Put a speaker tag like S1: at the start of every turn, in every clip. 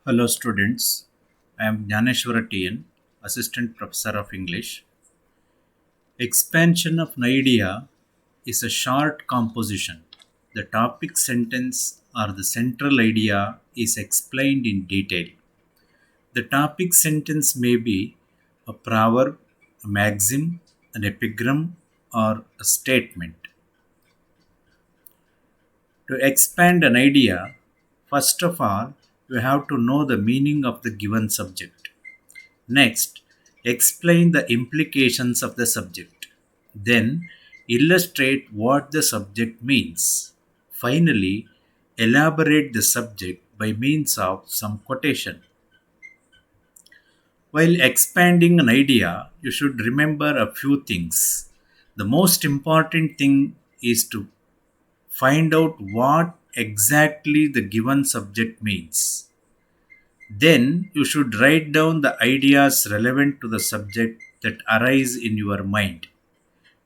S1: Hello students, I am Gnaneswara TN, Assistant Professor of English. Expansion of an idea is a short composition. The topic sentence or the central idea is explained in detail. The topic sentence may be a proverb, a maxim, an epigram, or a statement. To expand an idea, first of all, you have to know the meaning of the given subject. Next, explain the implications of the subject. Then, illustrate what the subject means. Finally, elaborate the subject by means of some quotation. While expanding an idea, you should remember a few things. The most important thing is to find out what exactly the given subject means. Then you should write down the ideas relevant to the subject that arise in your mind.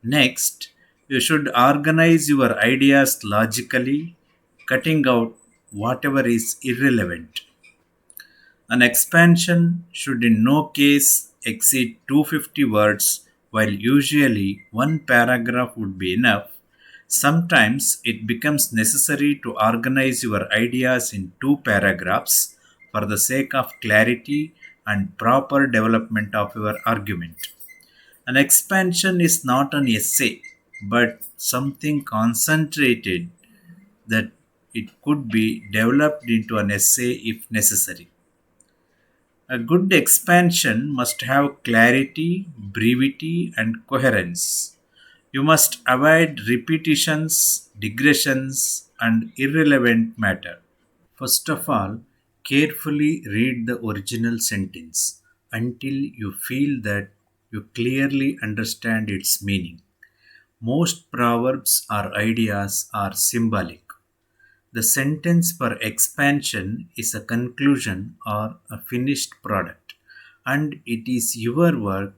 S1: Next, you should organize your ideas logically, cutting out whatever is irrelevant. An expansion should in no case exceed 250 words, while usually one paragraph would be enough. Sometimes it becomes necessary to organize your ideas in two paragraphs for the sake of clarity and proper development of your argument. An expansion is not an essay, but something concentrated that it could be developed into an essay if necessary. A good expansion must have clarity, brevity, and coherence. You must avoid repetitions, digressions, and irrelevant matter. First of all, carefully read the original sentence until you feel that you clearly understand its meaning. Most proverbs or ideas are symbolic. The sentence for expansion is a conclusion or a finished product, and it is your work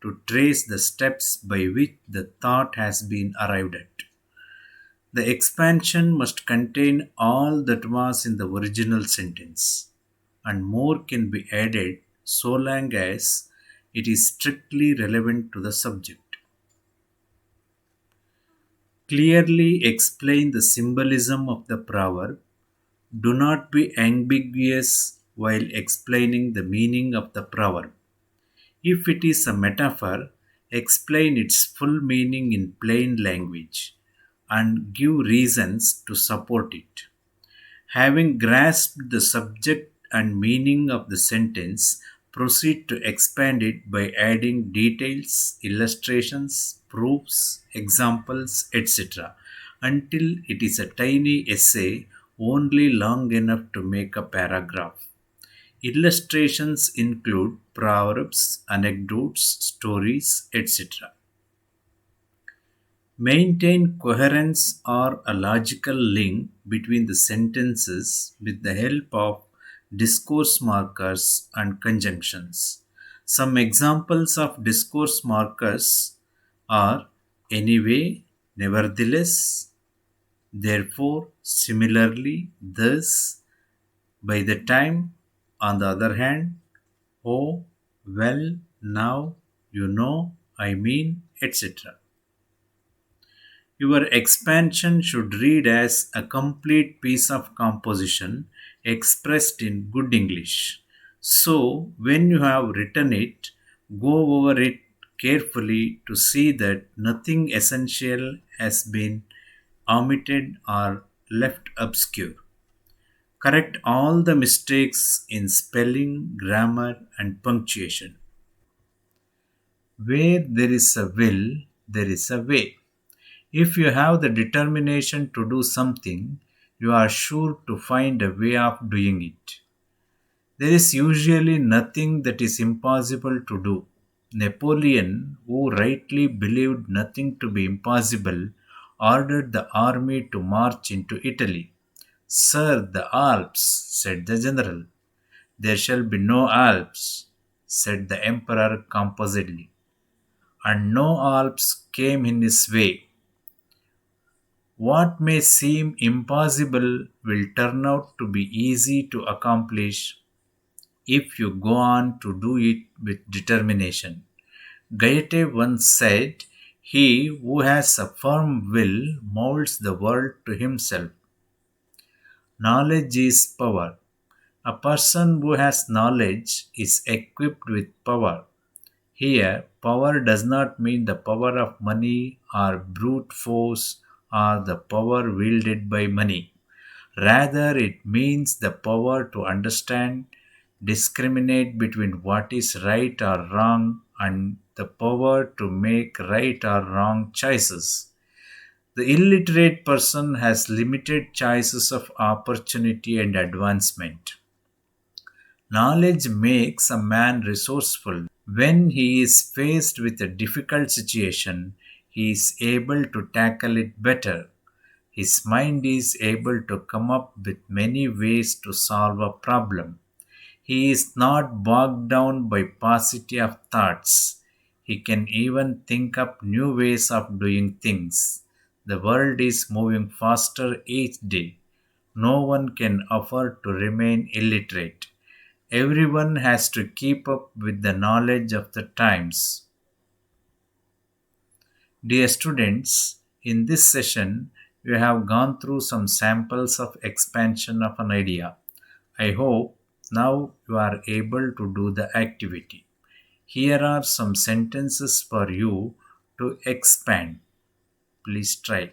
S1: to trace the steps by which the thought has been arrived at. The expansion must contain all that was in the original sentence, and more can be added so long as it is strictly relevant to the subject. Clearly explain the symbolism of the proverb. Do not be ambiguous while explaining the meaning of the proverb. If it is a metaphor, explain its full meaning in plain language and give reasons to support it. Having grasped the subject and meaning of the sentence, proceed to expand it by adding details, illustrations, proofs, examples, etc., until it is a tiny essay only long enough to make a paragraph. Illustrations include proverbs, anecdotes, stories, etc. Maintain coherence or a logical link between the sentences with the help of discourse markers and conjunctions. Some examples of discourse markers are anyway, nevertheless, therefore, similarly, thus, by the time, on the other hand, oh, well, now, you know, I mean, etc. Your expansion should read as a complete piece of composition expressed in good English. So, when you have written it, go over it carefully to see that nothing essential has been omitted or left obscure. Correct all the mistakes in spelling, grammar, and punctuation. Where there is a will, there is a way. If you have the determination to do something, you are sure to find a way of doing it. There is usually nothing that is impossible to do. Napoleon, who rightly believed nothing to be impossible, ordered the army to march into Italy. Sir, the Alps, said the general. There shall be no Alps, said the emperor composedly. And no Alps came in his way. What may seem impossible will turn out to be easy to accomplish if you go on to do it with determination. Goethe once said, "He who has a firm will molds the world to himself." Knowledge is power. A person who has knowledge is equipped with power. Here, power does not mean the power of money or brute force or the power wielded by money. Rather, it means the power to understand, discriminate between what is right or wrong, and the power to make right or wrong choices. The illiterate person has limited choices of opportunity and advancement. Knowledge makes a man resourceful. When he is faced with a difficult situation, he is able to tackle it better. His mind is able to come up with many ways to solve a problem. He is not bogged down by paucity of thoughts. He can even think up new ways of doing things. The world is moving faster each day. No one can afford to remain illiterate. Everyone has to keep up with the knowledge of the times. Dear students, in this session, we have gone through some samples of expansion of an idea. I hope now you are able to do the activity. Here are some sentences for you to expand. Please try.